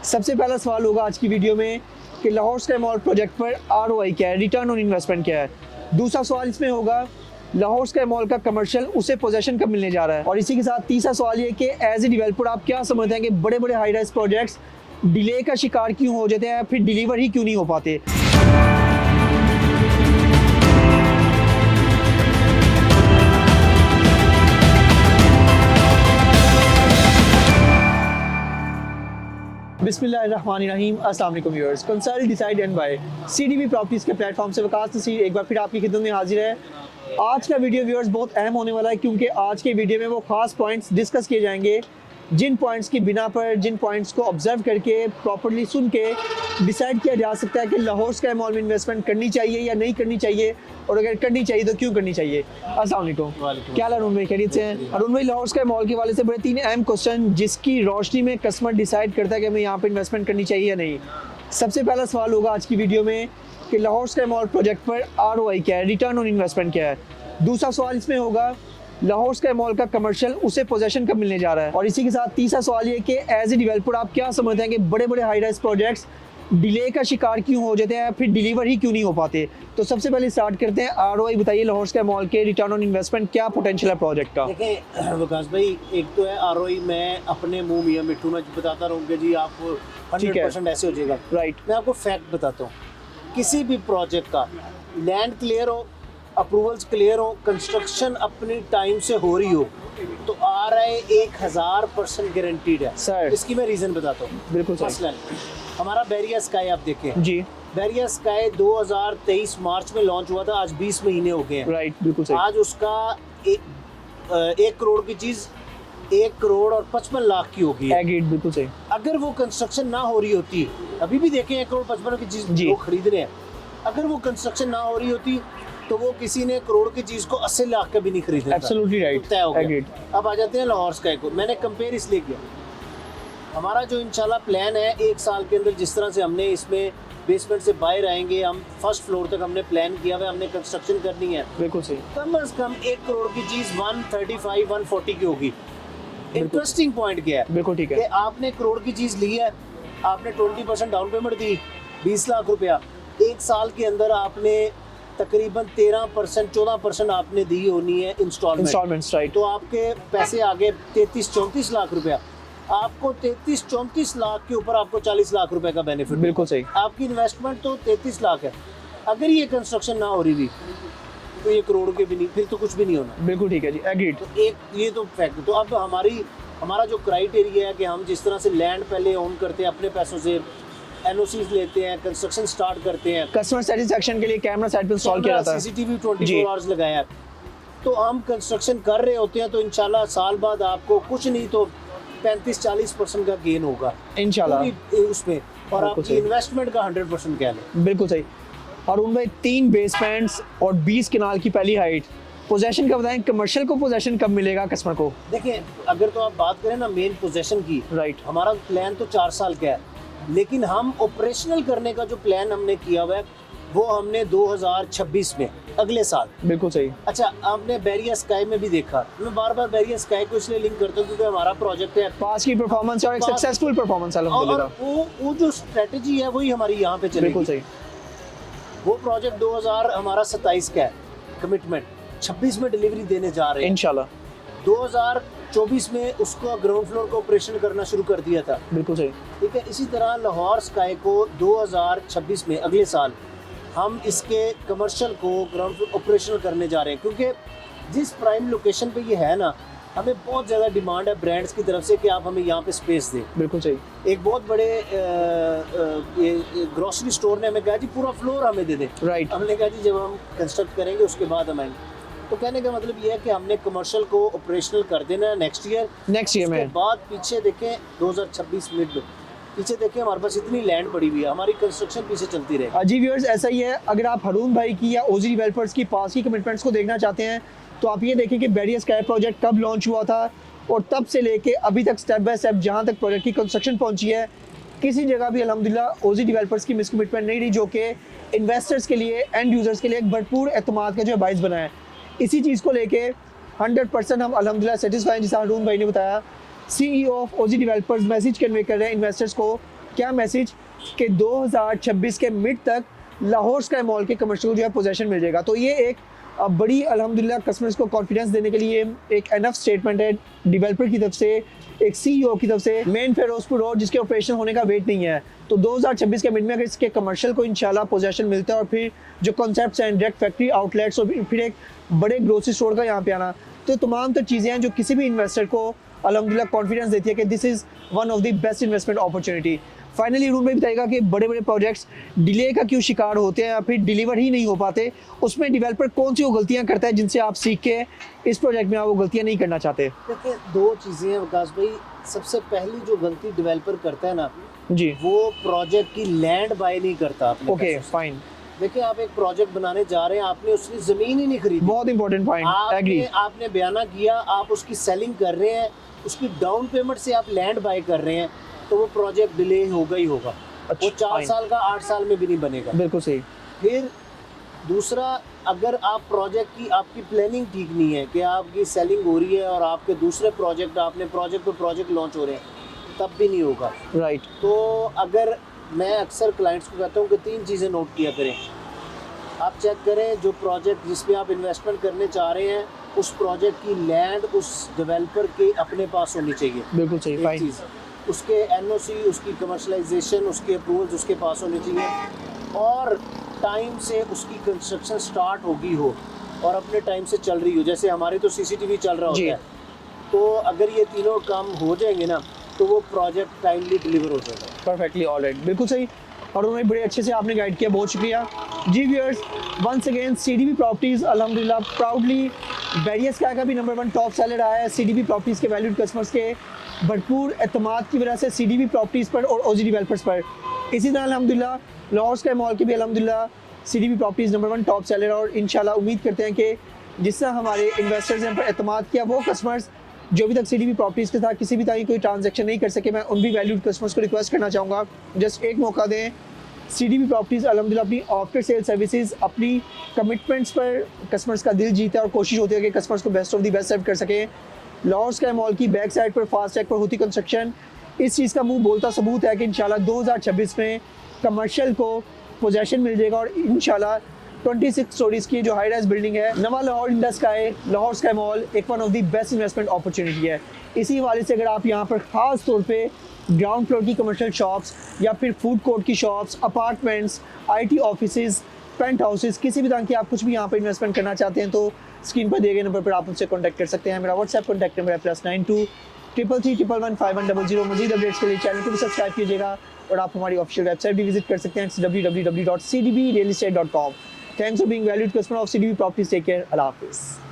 सबसे पहला सवाल होगा आज की वीडियो में कि लाहौर स्काई मॉल प्रोजेक्ट पर आरओआई क्या है, रिटर्न ऑन इन्वेस्टमेंट क्या है। दूसरा सवाल इसमें होगा लाहौर स्काई मॉल का कमर्शियल उसे पोजेशन कब मिलने जा रहा है। और इसी के साथ तीसरा सवाल ये कि एज ए डेवलपर आप क्या समझते हैं कि बड़े बड़े हाई राइज प्रोजेक्ट्स डिले का शिकार क्यों हो जाते हैं, फिर डिलीवर ही क्यों नहीं हो पाते। बिस्मिल्लाहिर्रहमानिर्रहीम, अस्सलाम वालेकुम viewers. Consult decide and buy CDB properties के प्लेटफॉर्म से वकास नसीर एक बार फिर आपकी खिदमत में हाजिर है। आज का वीडियो व्यूअर्स बहुत अहम होने वाला है, क्योंकि आज के वीडियो में वो खास पॉइंट्स डिस्कस किए जाएंगे जिन पॉइंट्स की बिना पर, जिन पॉइंट्स को ऑब्जर्व करके प्रॉपर्ली सुन के डिसाइड किया जा सकता है कि लाहौर स्काई मॉल में इन्वेस्टमेंट करनी चाहिए या नहीं करनी चाहिए, और अगर करनी चाहिए तो क्यों करनी चाहिए। अस्सलाम वालेकुम। क्या अरुण भाई खैरियत से हैं? अरुण भाई, लाहौर स्काई मॉल के वाले से बड़े तीन अहम क्वेश्चन जिसकी रोशनी में कस्टमर डिसाइड करता है कि हमें यहाँ पर इन्वेस्टमेंट करनी चाहिए या नहीं। सबसे पहला सवाल होगा आज की वीडियो में कि लाहौर स्काई मॉल प्रोजेक्ट पर आरओआई क्या है, रिटर्न ऑन इन्वेस्टमेंट क्या है। दूसरा सवाल इसमें होगा लाहौर स्काई मॉल का कमर्शियल उसे पोजेशन कब मिलने जा रहा है। और इसी के साथ तीसरा सवाल ये कि एज ए डेवलपर आप क्या समझते हैं कि बड़े बड़े हाई राइज प्रोजेक्ट्स डिले का शिकार क्यों हो जाते हैं, फिर डिलीवर ही क्यों नहीं हो पाते। तो सबसे पहले स्टार्ट करते हैं, आरओआई बताइए लाहौर स्काई मॉल के रिटर्न ऑन इन्वेस्टमेंट क्या पोटेंशियल है प्रोजेक्ट का। देखें विकास भाई, एक तो है आरओआई, मैं अपने मुंह मियां मिट्टू में बताता रहूँगा जी आप 100% ऐसे हो जाएगा। राइट, मैं आपको फैक्ट बताता हूँ, किसी भी प्रोजेक्ट का लैंड क्लियर हो, अप्रूवल्स क्लियर हो, कंस्ट्रक्शन अपनी टाइम से हो रही हो, तो आरआई 1000% गारंटीड है सर। इसकी मैं रीज़न बताता हूँ। बिल्कुल सही। मसलन हमारा बैरिया स्काई आप देखें जी, बैरिया स्काई 2023 मार्च में लॉन्च हुआ था, आज 20 महीने हो गए हैं। राइट, बिल्कुल सही। आज उसका 1 करोड़ की चीज़ 1 करोड़ और 55 लाख की होगी। एग्रीड, बिल्कुल सही। अगर वो कंस्ट्रक्शन ना हो रही होती, अभी भी देखें 1 करोड़ 55 की चीज़ जी। लोग खरीद रहे हैं, अगर वो कंस्ट्रक्शन ना हो रही होती तो वो किसी ने करोड़ की चीज़ को 80 लाख का भी नहीं खरीदा। एब्सोल्युटली राइट, तय हो गया। एग्रीड। अब आ जाते हैं लाहौर स्काई को। मैंने कंपेयर इसलिए किया, हमारा जो इंशाल्लाह प्लान है 1 साल के अंदर, जिस तरह से हमने इसमें बेसमेंट से बाहर आएंगे, हम फर्स्ट फ्लोर तक हमने प्लान किया हुआ है, हमने कंस्ट्रक्शन करनी है, बिल्कुल सही। कम अज कम 1 करोड़ की चीज़ 135-140 की होगी। इंटरेस्टिंग पॉइंट क्या है, बिल्कुल ठीक कि है। आपने करोड़ की चीज़ ली है, आपने 20% डाउन पेमेंट दी, 20 लाख रुपया, 1 साल के अंदर आपने तकरीबन 13% 14% आपने दी होनी है इंस्टॉलमेंट्स, राइट। तो आपके पैसे आ गए 33-34 लाख रुपया। आपको 33-34 लाख के ऊपर आपको 40 लाख रुपए का बेनिफिट। बिल्कुल सही। आपकी इन्वेस्टमेंट तो 33 लाख है, अगर ये कंस्ट्रक्शन ना हो रही थी तो ये करोड़ के भी नहीं, फिर तो कुछ भी नहीं होना। बिल्कुल ठीक है जी, एग्रीड। तो एक ये तो फैक्ट। तो अब हमारा जो क्राइटेरिया है कि हम जिस तरह से लैंड पहले ओन करते हैं, अपने पैसों से एनओसीज लेते हैं, कंस्ट्रक्शन स्टार्ट करते हैं, कस्टमर सेटिस्फेक्शन के लिए कैमरा साइट पे इंस्टॉल किया जाता है, सीसीटीवी 24 आवर्स लगाया है, तो हम कंस्ट्रक्शन कर रहे होते हैं, तो इंशाल्लाह साल बाद आपको कुछ नहीं तो 35-40% का गेन होगा इंशाल्लाह उसमें, और आपकी इन्वेस्टमेंट का 100% कह लें। बिल्कुल सही। और उन भाई 3 बेसमेंट्स और 20 कनाल की पहली हाइट, पोजेशन का बताएं, कमर्शियल को पोजेशन कब मिलेगा कस्टमर को। देखिए, अगर तो आप बात करें ना मेन पोजेशन की, राइट, हमारा प्लान तो 4 साल का है, लेकिन हम ऑपरेशनल करने का जो प्लान हमने किया हुआ है वो हमने 2026 में, अगले साल। बिल्कुल सही। अच्छा, आपने बैरिया स्काई में भी देखा, मैं बार बार बैरिया स्काई को इसलिए लिंक करता हूँ क्योंकि हमारा प्रोजेक्ट है, पास की परफॉर्मेंस और एक सक्सेसफुल परफॉर्मेंस और अल्हम्दुलिल्लाह। वो जो स्ट्रेटजी है वही हमारी यहाँ पे चलेगी। बिल्कुल सही। वो प्रोजेक्ट 2000 हमारा 27 का है कमिटमेंट, 26 में डिलीवरी देने जा रहे हैं इंशाल्लाह। 2024 में उसको ग्राउंड फ्लोर को ऑपरेशन करना शुरू कर दिया था। बिल्कुल सही। ठीक है, इसी तरह लाहौर स्काई को 2026 में, अगले साल, हम इसके कमर्शियल को ग्राउंड फ्लोर ऑपरेशनल करने जा रहे हैं, क्योंकि जिस प्राइम लोकेशन पे ये है ना, हमें बहुत ज़्यादा डिमांड है ब्रांड्स की तरफ से कि आप हमें यहाँ पे स्पेस दें। बिल्कुल सही। एक बहुत बड़े ग्रोसरी स्टोर ने हमें कहा जी पूरा फ्लोर हमें दे दें। राइट, हमने कहा जी जब हम कंस्ट्रक्ट करेंगे उसके बाद हम आएंगे। तो कहने का मतलब ये है कि हमने कमर्शियल को ऑपरेशनल कर देना है नेक्स्ट ईयर में। उसके बाद पीछे देखें 2026 मिड में, पीछे देखें हमारे पास इतनी लैंड पड़ी हुई है, हमारी कंस्ट्रक्शन पीछे चलती रहेगी। जी व्यूअर्स, ऐसा ही है। अगर आप हरून भाई की या ओजी डेवलपर्स की पास की कमिटमेंट्स को देखना चाहते हैं तो आप ये देखें कि बैरिया स्काई प्रोजेक्ट कब लॉन्च हुआ था, और तब से लेके अभी तक स्टेप बाय स्टेप जहाँ तक प्रोजेक्ट की कंस्ट्रक्शन पहुँची है, किसी जगह भी अल्हम्दुलिल्लाह ओजी डेवलपर्स की मिस कमिटमेंट नहीं रही, जो कि इन्वेस्टर्स के लिए, एंड यूजर्स के लिए एक भरपूर एतमाद का जो बाइस बना है। इसी चीज़ को लेके 100% हम अल्हम्दुलिल्लाह सेटिस्फाई हैं। जैसा हरून भाई ने बताया, CEO of OG developers message convey कर रहे हैं इन्वेस्टर्स को क्या मैसेज कि 2026 के मिड तक लाहौर स्काई मॉल के कमर्शियल जो है पोजेशन मिल जाएगा। तो ये एक बड़ी अल्हम्दुलिल्लाह कस्टमर्स को कॉन्फिडेंस देने के लिए एक एनफ स्टेटमेंट है डेवलपर की तरफ से, एक सीईओ की तरफ से। मेन फिरोजपुर रोड जिसके ऑपरेशन होने का वेट नहीं है, तो 2026 के मिड में अगर इसके कमर्शियल को इंशाल्लाह पोजेशन मिलता है और फिर जो कॉन्सेप्ट्स हैं डायरेक्ट फैक्ट्री आउटलेट्स और फिर एक बड़े ग्रोसरी स्टोर का यहाँ पे आना, तो तमाम तो चीज़ें हैं जो किसी भी इन्वेस्टर को अल्हम्दुलिल्लाह कॉन्फिडेंस देती है कि this is one of the best investment opportunity. Finally rule में बताएगा कि बड़े बड़े प्रोजेक्ट्स डिले का क्यों शिकार होते हैं या फिर डिलीवर ही नहीं हो पाते, उसमें डेवलपर कौन सी वो गलतियां करता है जिनसे आप सीख के इस प्रोजेक्ट में आप वो गलतियां नहीं करना चाहते। देखिए, दो चीज़ें हैं विकास भाई। सबसे पहली जो गलती डेवलपर करता है ना जी, वो प्रोजेक्ट की लैंड बाय नहीं करता अपने ओके पैसों से। फाइन, देखिए, आप एक प्रोजेक्ट बनाने जा रहे हैं, आपने उसकी ज़मीन ही नहीं खरीदी, बहुत इंपॉर्टेंट पॉइंट, एग्री। आपने बयाना किया, आप उसकी सेलिंग कर रहे हैं, उसकी डाउन पेमेंट से आप लैंड बाय कर रहे हैं, तो वो प्रोजेक्ट डिले होगा ही होगा। वो 4 fine. साल का 8 साल में भी नहीं बनेगा। बिल्कुल सही। फिर दूसरा, अगर आप प्रोजेक्ट की आपकी प्लानिंग ठीक नहीं है कि आपकी सेलिंग हो रही है और आपके दूसरे प्रोजेक्ट आपने प्रोजेक्ट लॉन्च हो रहे हैं, तब भी नहीं होगा। राइट, तो अगर मैं अक्सर क्लाइंट्स को कहता हूँ कि 3 चीज़ें नोट किया करें। आप चेक करें जो प्रोजेक्ट जिस पे आप इन्वेस्टमेंट करने चाह रहे हैं, उस प्रोजेक्ट की लैंड उस डेवलपर के अपने पास होनी चाहिए। बिल्कुल सही, एक फाइन। चीज़, उसके एनओसी, उसकी कमर्शलाइजेशन, उसके अप्रूवल्स उसके पास होने चाहिए और टाइम से उसकी कंस्ट्रक्शन स्टार्ट होगी हो और अपने टाइम से चल रही हो। जैसे हमारे तो सीसीटीवी चल रहा जी। होता है, तो अगर ये तीनों काम हो जाएंगे ना तो वो प्रोजेक्ट टाइमली डिलीवर हो जाएगा। परफेक्टली ऑलराइट, बिल्कुल सही। और उन्होंने बड़े अच्छे से आपने गाइड किया, बहुत शुक्रिया जी। Viewers, once again CDB properties अल्हम्दुलिल्लाह प्राउडली बैरियर स्काई का भी नंबर 1 टॉप सेलर आया है। सीडीबी प्रॉपर्टीज़ के वैल्यूड कस्टमर्स के भरपूर एतमाद की वजह से सीडीबी प्रॉपर्टीज़ पर और ओजी डेवलपर्स पर, इसी तरह अल्हम्दुलिल्लाह लाहौर स्काई मॉल के भी अल्हम्दुलिल्लाह CDB properties number 1 top seller. और इंशाल्लाह उम्मीद करते हैं कि जिस तरह हमारे इन्वेस्टर्स ने पर एतमाद किया, वो कस्टमर्स जो अभी तक सीडीबी प्रॉपर्टीज़ के साथ किसी भी तरह की कोई ट्रांजैक्शन नहीं कर सके, मैं उन भी वैल्यूड कस्टमर्स को रिक्वेस्ट करना चाहूँगा, जस्ट एक मौका दें। सीडीबी प्रॉपर्टीज़ अल्हम्दुलिल्लाह अपनी आफ्टर सेल सर्विसेज, अपनी कमिटमेंट्स पर कस्टमर्स का दिल जीता है और कोशिश होती है कि कस्टमर्स को बेस्ट ऑफ द बेस्ट सर्व कर सकें। लाहौर स्काई मॉल की बैक साइड पर फास्ट ट्रैक पर होती कंस्ट्रक्शन इस चीज़ का मुंह बोलता सबूत है कि इंशाल्लाह 2026 में कमर्शियल को पोजेशन मिल जाएगा और इंशाल्लाह 26 स्टोरीज़ की जो हाई राइज बिल्डिंग है Nawa Lahore in the sky, Lahore sky mall एक one of the best investment opportunity है। इसी हवाले से अगर आप यहाँ पर ख़ास तौर पे ग्राउंड फ्लोर की कमर्शियल शॉप्स या फिर फूड कोर्ट की shops, apartments, IT offices, penthouses, किसी भी तरह की आप कुछ भी यहाँ पर इन्वेस्टमेंट करना चाहते हैं तो स्क्रीन पर दिए गए नंबर पर आप मुझसे कॉन्टैक्ट कर सकते हैं। मेरा व्हाट्सएप कॉन्टैक्ट नंबर है +92 333 111 5100। मज़ीद अपडेट्स के लिए चैनल को भी सब्सक्राइब कीजिएगा और आप हमारी ऑफिशियल वेबसाइट भी विजिट कर सकते हैं www.cdbrealestate.com। Thanks for being valued customer of CDB properties. Take care, अल्लाह हाफिज़।